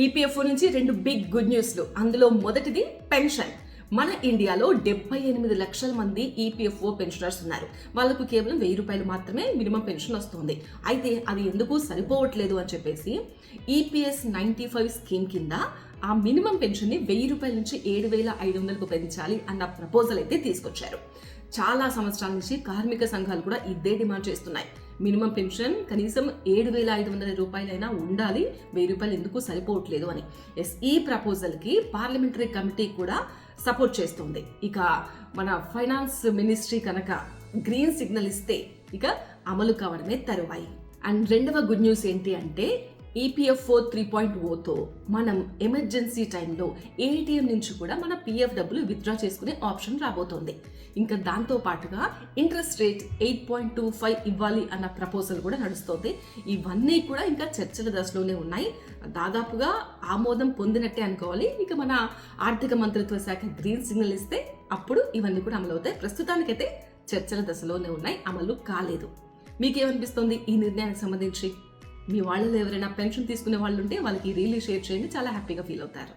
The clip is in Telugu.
ఈపీఎఫ్ఓ నుంచి రెండు బిగ్ గుడ్ న్యూస్లు. అందులో మొదటిది పెన్షన్. మన ఇండియాలో 78 లక్షల మంది ఈపీఎఫ్ఓ పెన్షనర్స్ ఉన్నారు. వాళ్ళకు కేవలం 1000 రూపాయలు మాత్రమే మినిమం పెన్షన్ వస్తుంది. అయితే అది ఎందుకు సరిపోవట్లేదు అని చెప్పేసి ఈపీఎస్ 95 స్కీమ్ కింద ఆ మినిమం పెన్షన్ ని 1000 రూపాయల నుంచి 7500కు పెంచాలి అన్న ప్రపోజల్ అయితే తీసుకొచ్చారు. చాలా సంవత్సరాల నుంచి కార్మిక సంఘాలు కూడా ఇదే డిమాండ్ చేస్తున్నాయి. మినిమం పెన్షన్ కనీసం 7500 రూపాయలైనా ఉండాలి, 1000 రూపాయలు ఎందుకు సరిపోవట్లేదు అని. ఈ ప్రపోజల్కి పార్లమెంటరీ కమిటీ కూడా సపోర్ట్ చేస్తుంది. ఇక మన ఫైనాన్స్ మినిస్ట్రీ కనుక గ్రీన్ సిగ్నల్ ఇస్తే ఇక అమలు కావడమే తరువాయి. అండ్ రెండవ గుడ్ న్యూస్ ఏంటి అంటే ఈపీఎఫ్ఓ 3.0తో మనం ఎమర్జెన్సీ టైంలో ఏటీఎం నుంచి కూడా మన పిఎఫ్ డబ్బులు విత్డ్రా చేసుకునే ఆప్షన్ రాబోతోంది. ఇంకా దాంతో పాటుగా ఇంట్రెస్ట్ రేట్ 8.25 ఇవ్వాలి అన్న ప్రపోజల్ కూడా నడుస్తోంది. ఇవన్నీ కూడా ఇంకా చర్చల దశలోనే ఉన్నాయి. దాదాపుగా ఆమోదం పొందినట్టే అనుకోవాలి. ఇక మన ఆర్థిక మంత్రిత్వ శాఖ గ్రీన్ సిగ్నల్ ఇస్తే అప్పుడు ఇవన్నీ కూడా అమలు అవుతాయి. ప్రస్తుతానికైతే చర్చల దశలోనే ఉన్నాయి, అమలు కాలేదు. మీకేమనిపిస్తుంది ఈ నిర్ణయానికి సంబంధించి? మీ వాళ్ళలో ఎవరైనా పెన్షన్ తీసుకునే వాళ్ళు ఉంటే వాళ్ళకి రీలీ షేర్ చేయండి, చాలా హ్యాపీగా ఫీల్ అవుతారు.